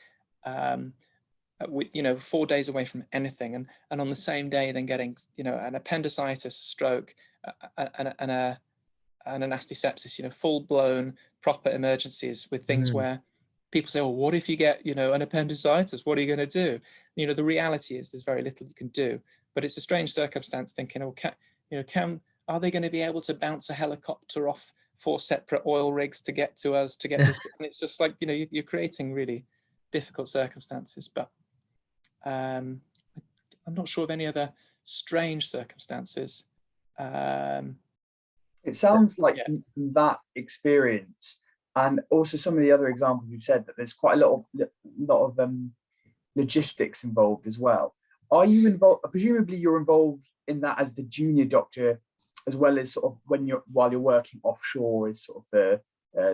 with 4 days away from anything, and on the same day then getting an appendicitis, a stroke, and a nasty sepsis. Full blown proper emergencies with things where people say, "Oh, what if you get an appendicitis? What are you going to do?" The reality is there's very little you can do. But it's a strange circumstance thinking, "Oh, are they going to be able to bounce a helicopter off 4 separate oil rigs to get to us to get this?" And it's just like you're creating really difficult circumstances. But I'm not sure of any other strange circumstances. It sounds like from that experience, and also some of the other examples you've said, that there's quite a lot of logistics involved as well. Are you involved? Presumably, you're involved in that as the junior doctor, as well as sort of while you're working offshore as sort of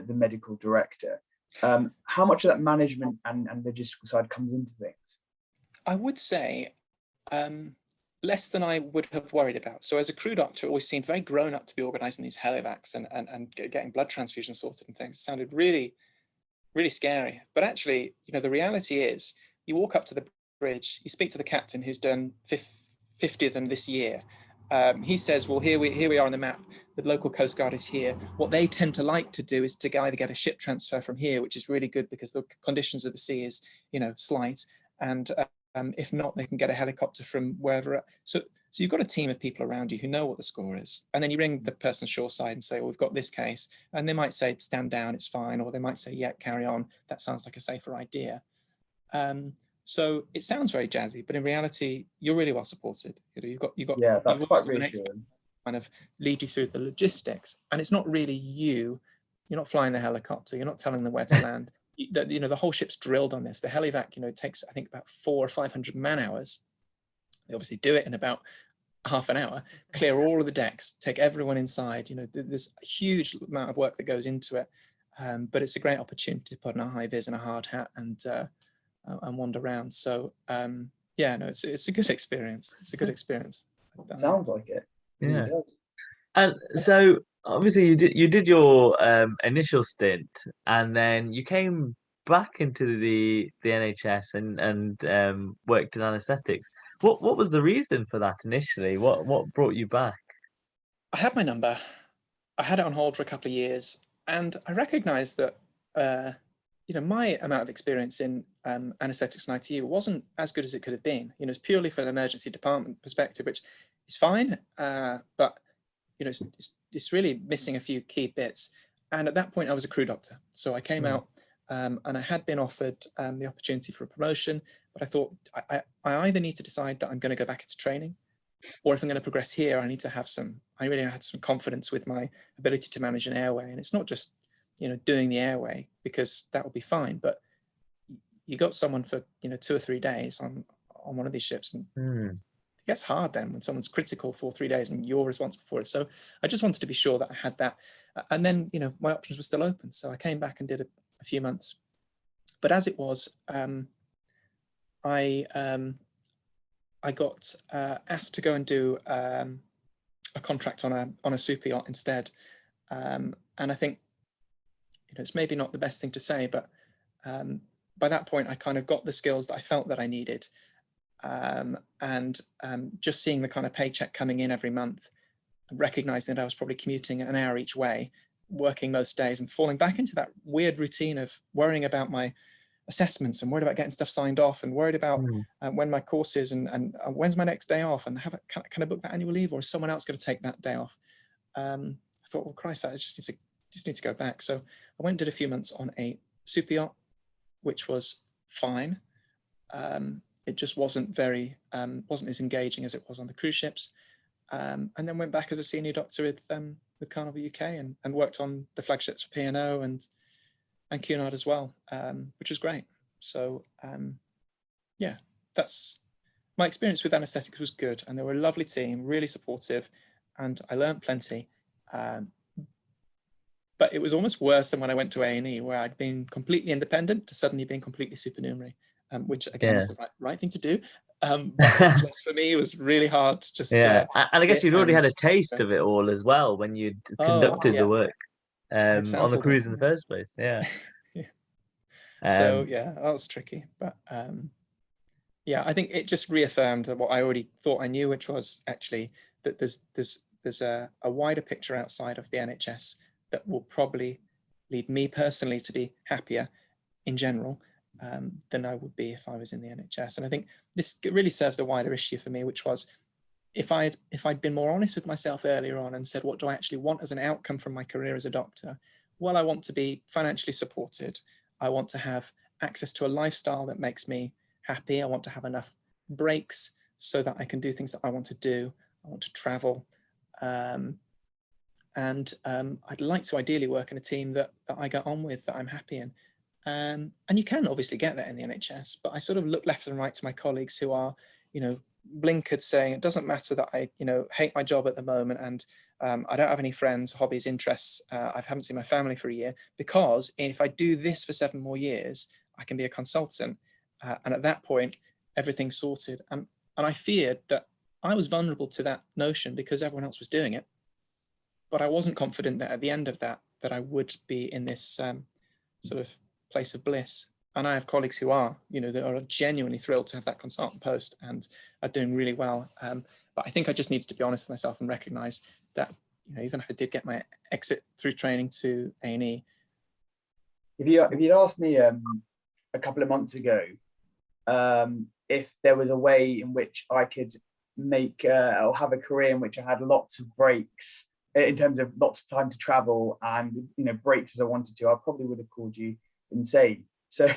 the medical director. How much of that management and logistical side comes into things? I would say less than I would have worried about. So as a crew doctor, it always seemed very grown up to be organising these helivacs and getting blood transfusions sorted and things. It sounded really, really scary. But actually, the reality is you walk up to the bridge, you speak to the captain who's done 50 of them this year. He says, well, here we are on the map. The local Coast Guard is here. What they tend to like to do is to either get a ship transfer from here, which is really good because the conditions of the sea is, slight. And if not, they can get a helicopter from wherever. So you've got a team of people around you who know what the score is. And then you ring the person shoreside and say, well, we've got this case. And they might say, stand down, it's fine. Or they might say, yeah, carry on. That sounds like a safer idea. So it sounds very jazzy, but in reality, you're really well supported. You've got that's quite reassuring. Kind of lead you through the logistics. And it's not really you're not flying the helicopter. You're not telling them where to land. The whole ship's drilled on this. The helivac, takes, I think, about 400 or 500 man hours. They obviously do it in about half an hour, clear all of the decks, take everyone inside. There's a huge amount of work that goes into it, but it's a great opportunity to put on a high vis and a hard hat and wander around. So it's a good experience. It's a good experience. Sounds like it. Yeah. And so obviously you did your initial stint, and then you came back into the NHS and worked in anaesthetics. What was the reason for that initially? What brought you back? I had my number. I had it on hold for a couple of years, and I recognised that my amount of experience in anaesthetics and ITU wasn't as good as it could have been. It's purely from an emergency department perspective, which is fine, but it's really missing a few key bits. And at that point, I was a crew doctor, so I came out and I had been offered the opportunity for a promotion, but I thought I either need to decide that I'm going to go back into training, or if I'm going to progress here, I really had some confidence with my ability to manage an airway. And it's not just doing the airway, because that will be fine, but you got someone for 2 or 3 days on one of these ships, and it gets hard then when someone's critical for 3 days and you're responsible for it. So I just wanted to be sure that I had that, and then my options were still open. So I came back and did a few months, but as it was, I got asked to go and do a contract on a super yacht instead, and I think it's maybe not the best thing to say, but by that point I kind of got the skills that I felt that I needed, and just seeing the kind of paycheck coming in every month, and recognizing that I was probably commuting an hour each way, working most days, and falling back into that weird routine of worrying about my assessments and worried about getting stuff signed off, and worried about when my course is and when's my next day off, and can I book that annual leave, or is someone else going to take that day off? I thought, well, Christ, I just need to go back. So I went and did a few months on a super yacht, which was fine. it just wasn't as engaging as it was on the cruise ships. And then went back as a senior doctor with Carnival UK and worked on the flagships for P&O and Cunard as well, which was great. So yeah, that's my experience with anaesthetics was good, and they were a lovely team, really supportive, and I learned plenty. But it was almost worse than when I went to A&E, where I'd been completely independent to suddenly being completely supernumerary, which again is the right thing to do. But it just for me, it was really hard to just and I guess sit you'd already had a and taste of it all as well when you'd conducted the work on the sampled cruise it, in the first place. Yeah. So yeah, that was tricky, but yeah, I think it just reaffirmed what I already thought I knew, which was actually that there's a wider picture outside of the NHS that will probably lead me personally to be happier in general than I would be if I was in the NHS. And I think this really serves the wider issue for me, which was if I'd been more honest with myself earlier on and said, what do I actually want as an outcome from my career as a doctor? Well, I want to be financially supported. I want to have access to a lifestyle that makes me happy. I want to have enough breaks so that I can do things that I want to do. I want to travel. And I'd like to ideally work in a team that I get on with, that I'm happy in. And you can obviously get that in the NHS, but I sort of look left and right to my colleagues who are, blinkered, saying it doesn't matter that I, hate my job at the moment and I don't have any friends, hobbies, interests. I haven't seen my family for a year, because if I do this for 7 more years, I can be a consultant. And at that point, everything's sorted. And I feared that I was vulnerable to that notion because everyone else was doing it. But I wasn't confident that at the end of that I would be in this sort of place of bliss. And I have colleagues who are, that are genuinely thrilled to have that consultant post and are doing really well. But I think I just needed to be honest with myself and recognize that, even if I did get my exit through training to A&E. If you'd asked me a couple of months ago if there was a way in which I could make or have a career in which I had lots of breaks in terms of lots of time to travel and breaks as I wanted to, I probably would have called you insane. So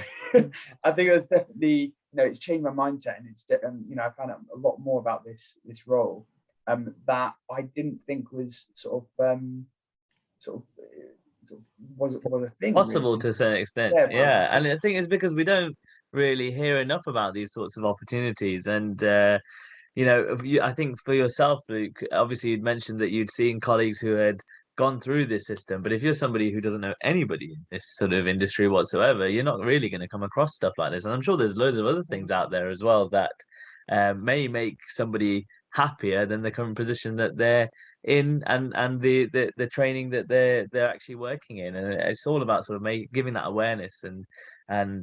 I think it's definitely it's changed my mindset, and it's I found out a lot more about this role that I didn't think was sort of was a thing possible really. To a certain extent. Yeah. And I think it's because we don't really hear enough about these sorts of opportunities. And I think for yourself, Luke, obviously you'd mentioned that you'd seen colleagues who had gone through this system, but if you're somebody who doesn't know anybody in this sort of industry whatsoever, you're not really going to come across stuff like this. And I'm sure there's loads of other things out there as well that may make somebody happier than the current position that they're in and the training that they're actually working in. And it's all about sort of giving that awareness and getting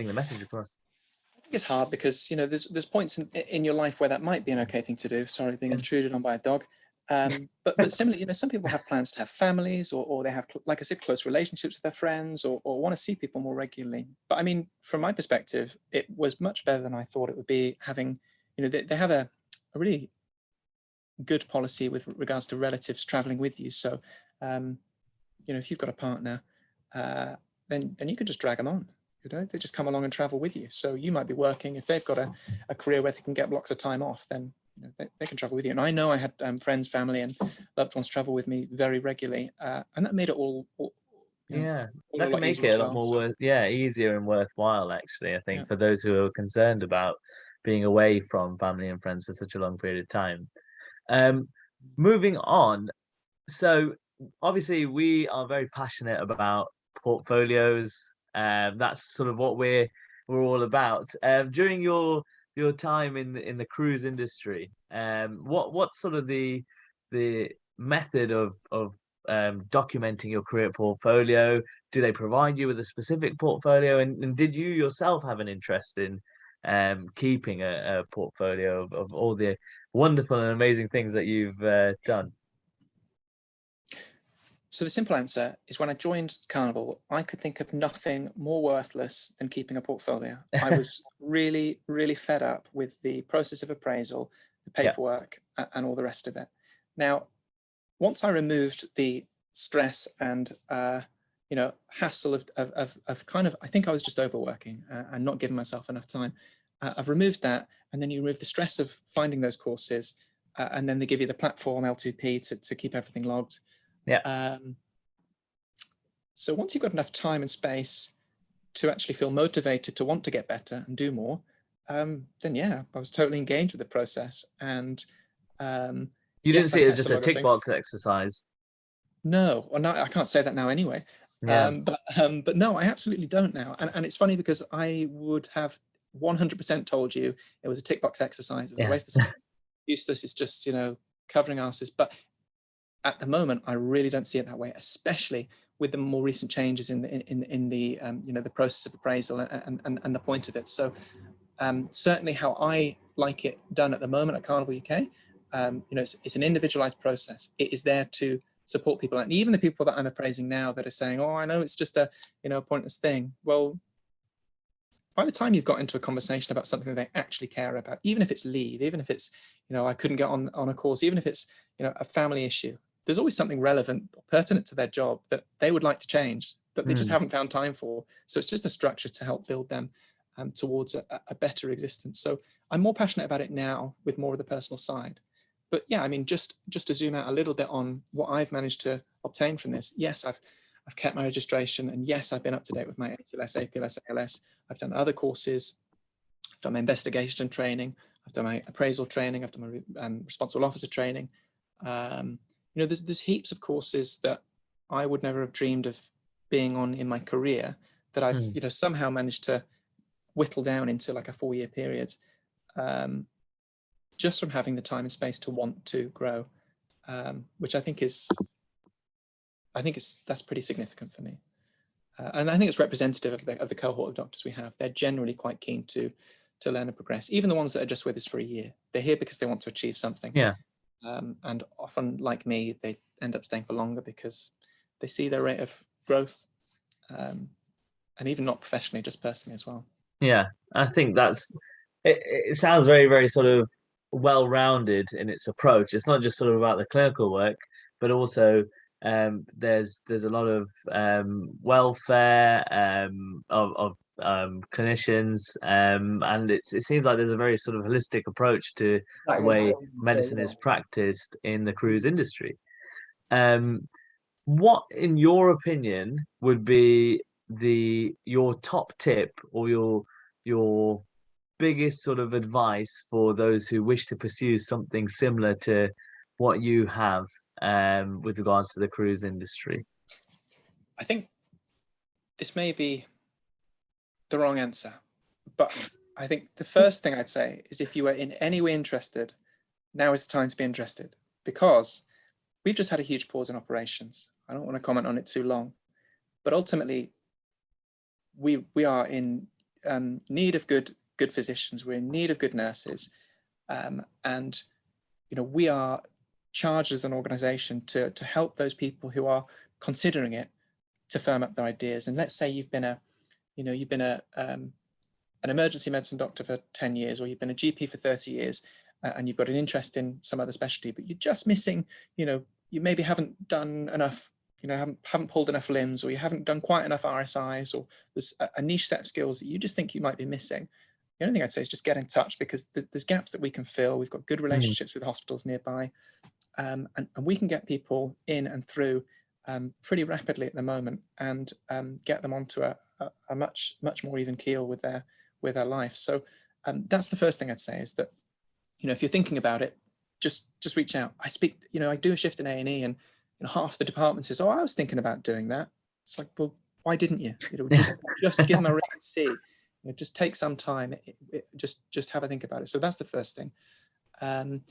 the message across. I think it's hard because there's points in your life where that might be an okay thing to do. Sorry, being intruded on by a dog. But similarly, some people have plans to have families, or they have, like I said, close relationships with their friends, or want to see people more regularly. But I mean, from my perspective, it was much better than I thought it would be. Having, they have a really good policy with regards to relatives traveling with you. So, if you've got a partner, then you could just drag them on. They just come along and travel with you. So you might be working. If they've got a career where they can get blocks of time off, then they can travel with you. And I know I had friends, family, and loved ones travel with me very regularly, and that made it all that can make it a lot more easier and worthwhile, actually. I think for those who are concerned about being away from family and friends for such a long period of time. Moving on, so obviously we are very passionate about portfolios. That's sort of what we're all about. During your time in the cruise industry, what's sort of the method of documenting your career portfolio? Do they provide you with a specific portfolio, and did you yourself have an interest in keeping a portfolio of all the wonderful and amazing things that you've done? So the simple answer is, when I joined Carnival, I could think of nothing more worthless than keeping a portfolio. I was really, really fed up with the process of appraisal, the paperwork, and all the rest of it. Now, once I removed the stress and hassle of kind of, I think I was just overworking and not giving myself enough time. I've removed that, and then you remove the stress of finding those courses, and then they give you the platform L2P to keep everything logged. Yeah. So once you've got enough time and space to actually feel motivated to want to get better and do more, then yeah, I was totally engaged with the process. And you didn't see it as just a tick box exercise. No, or no, I can't say that now anyway. Yeah. But no, I absolutely don't now. And it's funny because I would have 100% told you it was a tick box exercise. It was a waste of time. Useless. It's just, covering asses. But at the moment, I really don't see it that way, especially with the more recent changes in the process of appraisal and the point of it. So certainly how I like it done at the moment at Carnival UK, it's an individualized process. It is there to support people, and even the people that I'm appraising now that are saying, "Oh, I know it's just a pointless thing." Well, by the time you've got into a conversation about something that they actually care about, even if it's leave, even if it's I couldn't get on a course, even if it's a family issue, there's always something relevant or pertinent to their job that they would like to change that they just haven't found time for. So it's just a structure to help build them towards a better existence. So I'm more passionate about it now with more of the personal side. But yeah, I mean, just to zoom out a little bit on what I've managed to obtain from this. Yes, I've kept my registration, and yes, I've been up to date with my ATLS, APLS, ALS. I've done other courses. I've done my investigation training. I've done my appraisal training. I've done my responsible officer training. There's heaps of courses that I would never have dreamed of being on in my career that I've somehow managed to whittle down into like a 4-year period. Just from having the time and space to want to grow, which that's pretty significant for me. And I think it's representative of the cohort of doctors we have. They're generally quite keen to learn and progress. Even the ones that are just with us for a year, they're here because they want to achieve something. Yeah. And often, like me, they end up staying for longer because they see their rate of growth, and even not professionally, just personally as well. Yeah, I think it sounds very, very sort of well-rounded in its approach. It's not just sort of about the clinical work, but also there's a lot of welfare of clinicians, and it seems like there's a very sort of holistic approach to the way medicine is practiced in the cruise industry. What, in your opinion, would be your top tip or your biggest sort of advice for those who wish to pursue something similar to what you have with regards to the cruise industry? I think this may be the wrong answer, but I think the first thing I'd say is if you are in any way interested, now is the time to be interested, because we've just had a huge pause in operations. I don't want to comment on it too long, but ultimately we are in need of good physicians. We're in need of good nurses, and we are charged as an organization to help those people who are considering it to firm up their ideas. And let's say you've been an emergency medicine doctor for 10 years, or you've been a GP for 30 years, and you've got an interest in some other specialty, but you're just missing, you maybe haven't done enough, haven't pulled enough limbs, or you haven't done quite enough RSIs, or there's a niche set of skills that you just think you might be missing. The only thing I'd say is just get in touch, because there's gaps that we can fill. We've got good relationships with hospitals nearby, and we can get people in and through pretty rapidly at the moment, and get them onto a much more even keel with their life. So that's the first thing I'd say, is that if you're thinking about it, just reach out. I do a shift in A&E, and half the department says, "Oh, I was thinking about doing that." It's like, well, why didn't you? Just give them a ring and see. Just take some time. Just have a think about it. So that's the first thing. And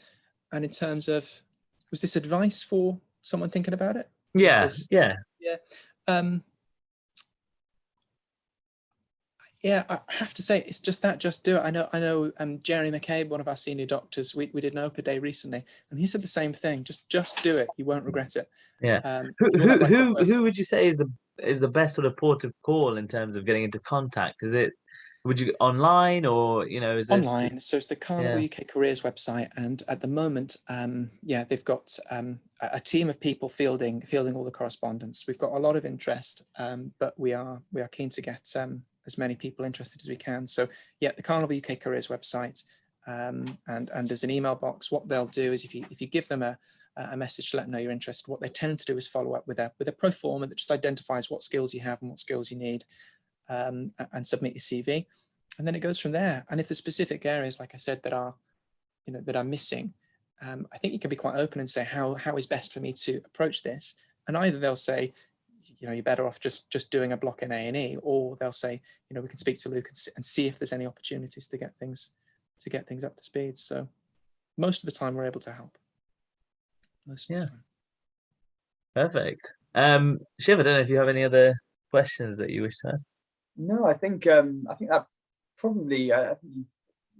in terms of, was this advice for someone thinking about it? Yeah. Yeah, I have to say, it's just do it. I know Jerry McCabe, one of our senior doctors, we did an OPA day recently, and he said the same thing. Just do it. You won't regret it. Yeah. Who would you say is the best sort of port of call in terms of getting into contact? Is it would you online, or is this online? So it's the Carnival UK Careers website, and at the moment, they've got a team of people fielding all the correspondence. We've got a lot of interest, but we are keen to get as many people interested as we can. So yeah, the Carnival UK Careers website, and there's an email box. What they'll do is if you give them a message to let them know you're interested, what they tend to do is follow up with a pro forma that just identifies what skills you have and what skills you need, and submit your CV. And then it goes from there. And if there's specific areas, like I said, that are missing, I think you can be quite open and say, how is best for me to approach this? And either they'll say, you're better off just doing a block in A&E, or they'll say, we can speak to Luke and see if there's any opportunities to get things up to speed. So most of the time we're able to help. Most of the time. Perfect. Shiv, I don't know if you have any other questions that you wish to ask. No, I think that probably I think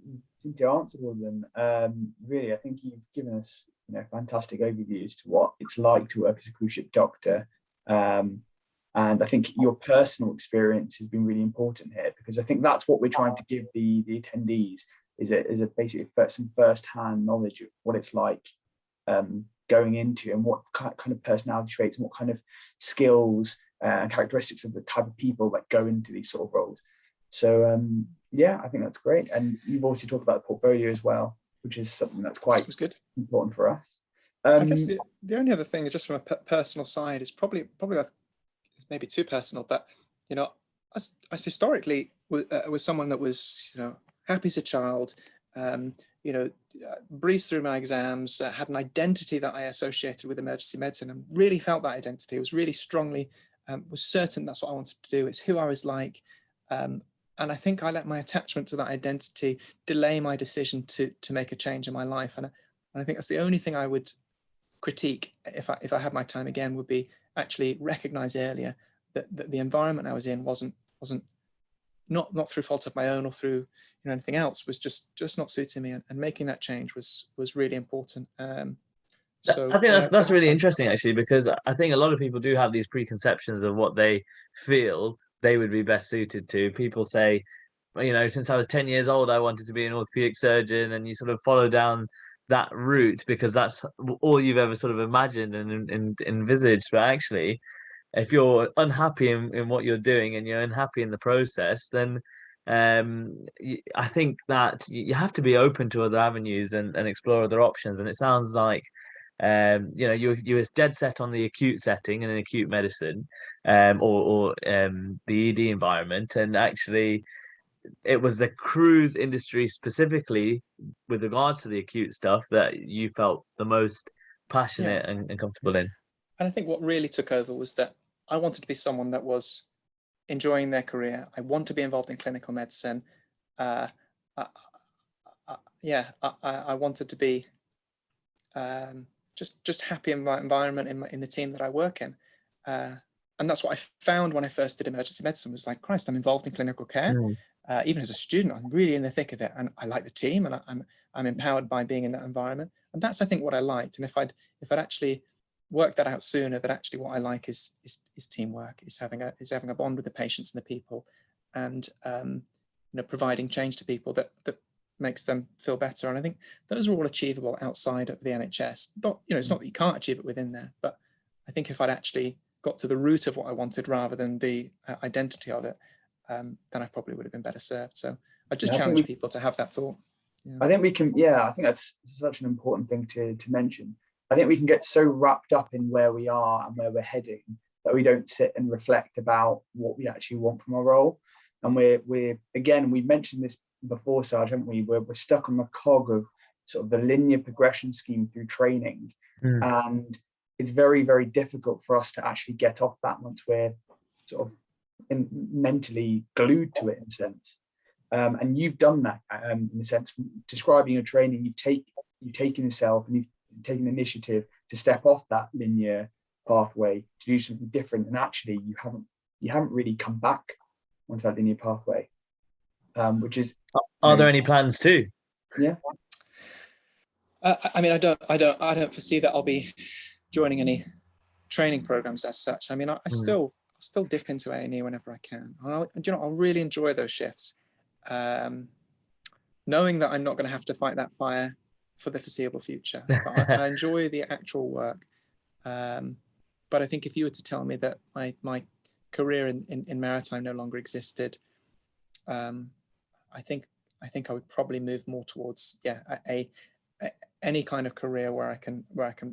you seem to answer all of them. Really, I think you've given us fantastic overviews to what it's like to work as a cruise ship doctor, and I think your personal experience has been really important here, because I think that's what we're trying to give the attendees is a basically some first-hand knowledge of what it's like going into, and what kind of personality traits and what kind of skills and characteristics of the type of people that go into these sort of roles. So I think that's great. And you've also talked about the portfolio as well, which is something that's quite good, important for us. I guess the only other thing, just from a personal side, is probably maybe too personal, but I historically was someone that was happy as a child, breezed through my exams, had an identity that I associated with emergency medicine, and really felt that identity. Was really strongly was certain that's what I wanted to do. It's who I was like. And I think I let my attachment to that identity delay my decision to make a change in my life. And I think that's the only thing I would critique if I had my time again, would be actually recognize earlier that the environment I was in wasn't not through fault of my own or through anything else, was just not suiting me, and making that change was really important. So I think that's really interesting, actually, because I think a lot of people do have these preconceptions of what they feel they would be best suited to. People say, since I was 10 years old, I wanted to be an orthopedic surgeon, and you sort of follow down that route because that's all you've ever sort of imagined and envisaged. But actually, if you're unhappy in what you're doing and you're unhappy in the process, then I think that you have to be open to other avenues and explore other options. And it sounds like you were dead set on the acute setting and in acute medicine, or the ED environment, and actually it was the cruise industry specifically with regards to the acute stuff that you felt the most passionate and comfortable in. And I think what really took over was that I wanted to be someone that was enjoying their career. I want to be involved in clinical medicine. I wanted to be just happy in my environment, in the team that I work in. And that's what I found when I first did emergency medicine, was like, Christ, I'm involved in clinical care. Even as a student, I'm really in the thick of it, and I like the team, and I'm empowered by being in that environment. And that's, I think, what I liked. And if I'd actually worked that out sooner, that actually what I like is teamwork, is having a bond with the patients and the people, and providing change to people that makes them feel better. And I think those are all achievable outside of the NHS. Not, it's not that you can't achieve it within there, but I think if I'd actually got to the root of what I wanted rather than the identity of it, then I probably would have been better served. So I just challenge people to have that thought. I think we can, I think that's such an important thing to mention. I think we can get so wrapped up in where we are and where we're heading that we don't sit and reflect about what we actually want from our role. And we're again, we mentioned this before, Sarge, haven't we? We're stuck on the cog of sort of the linear progression scheme through training. And it's very, very difficult for us to actually get off that once we're sort of mentally glued to it, in a sense. And you've done that in a sense, from describing your training. You've taken yourself and you've taken initiative to step off that linear pathway to do something different. And actually, you haven't really come back onto that linear pathway, which is. Are there any plans too? Yeah. I mean, I don't foresee that I'll be joining any training programs as such. I mean, I still dip into A&E whenever I can. I'll really enjoy those shifts. knowing that I'm not going to have to fight that fire for the foreseeable future. But I enjoy the actual work. But I think if you were to tell me that my career in maritime no longer existed, I think I would probably move more towards any kind of career where I can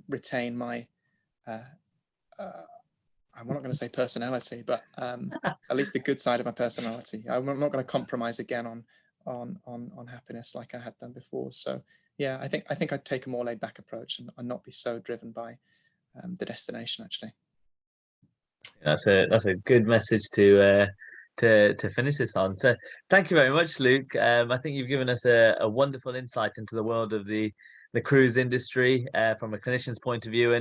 retain my I'm not going to say personality, but at least the good side of my personality. I'm not going to compromise again on happiness like I have done before. So yeah, I think I'd take a more laid back approach and not be so driven by the destination. Actually, that's a good message to finish this on. So thank you very much, Luke. I think you've given us a wonderful insight into the world of the cruise industry from a clinician's point of view,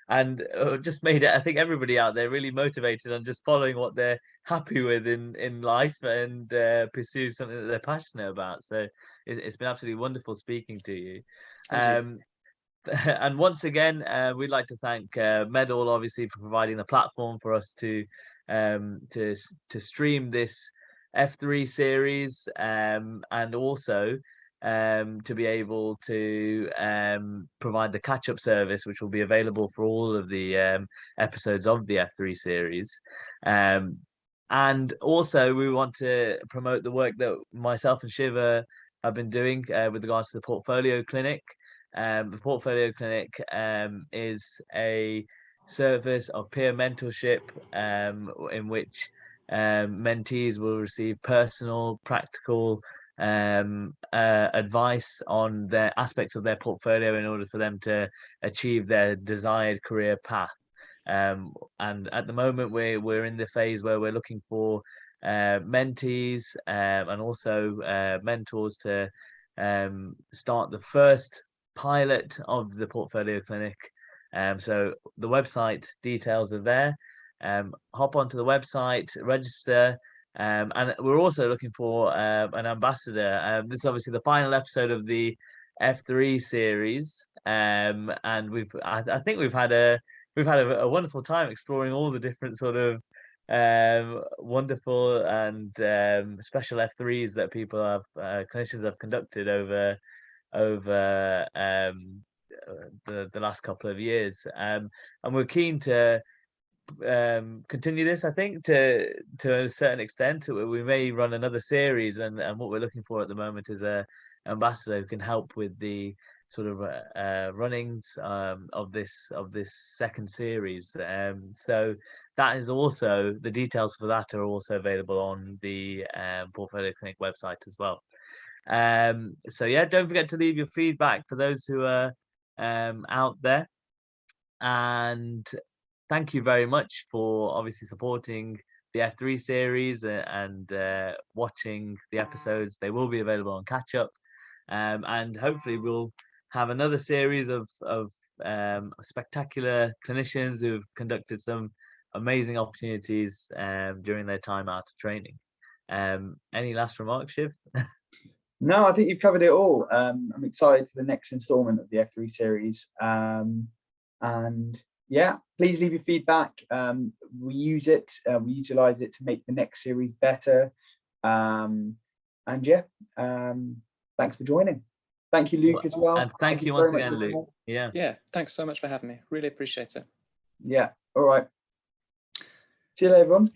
and just made it, I think, everybody out there really motivated on just following what they're happy with in life and pursue something that they're passionate about. So it's been absolutely wonderful speaking to you. And once again, we'd like to thank Medall, obviously, for providing the platform for us to stream this F3 series, and also to be able to provide the catch-up service, which will be available for all of the episodes of the F3 series. And also, we want to promote the work that myself and Shiva have been doing with regards to the Portfolio Clinic. The Portfolio Clinic is a service of peer mentorship in which mentees will receive personal, practical advice on their aspects of their portfolio in order for them to achieve their desired career path. And at the moment, we're in the phase where we're looking for mentees and also mentors to start the first pilot of the Portfolio Clinic. So the website details are there. Hop onto the website, register, and we're also looking for an ambassador. This is obviously the final episode of the F3 series, and I think we've had a wonderful time exploring all the different sort of wonderful and special F3s that people have clinicians have conducted over the last couple of years, and we're keen to continue this. I think to a certain extent we may run another series, and what we're looking for at the moment is a ambassador who can help with the sort of runnings of this second series. So that is also, the details for that are also available on the Portfolio Clinic website as well. So yeah, don't forget to leave your feedback for those who are out there, and thank you very much for obviously supporting the F3 series and watching the episodes. They will be available on catch up, and hopefully we'll have another series of spectacular clinicians who've conducted some amazing opportunities during their time out of training. Any last remarks, Shiv? No, I think you've covered it all. I'm excited for the next installment of the F3 series. And yeah, please leave your feedback. We use it, we utilize it to make the next series better. And yeah, thanks for joining. Thank you, Luke, as well. And thank you once again, Luke. Yeah, thanks so much for having me. Really appreciate it. Yeah, all right. See you later, everyone.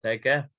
Take care.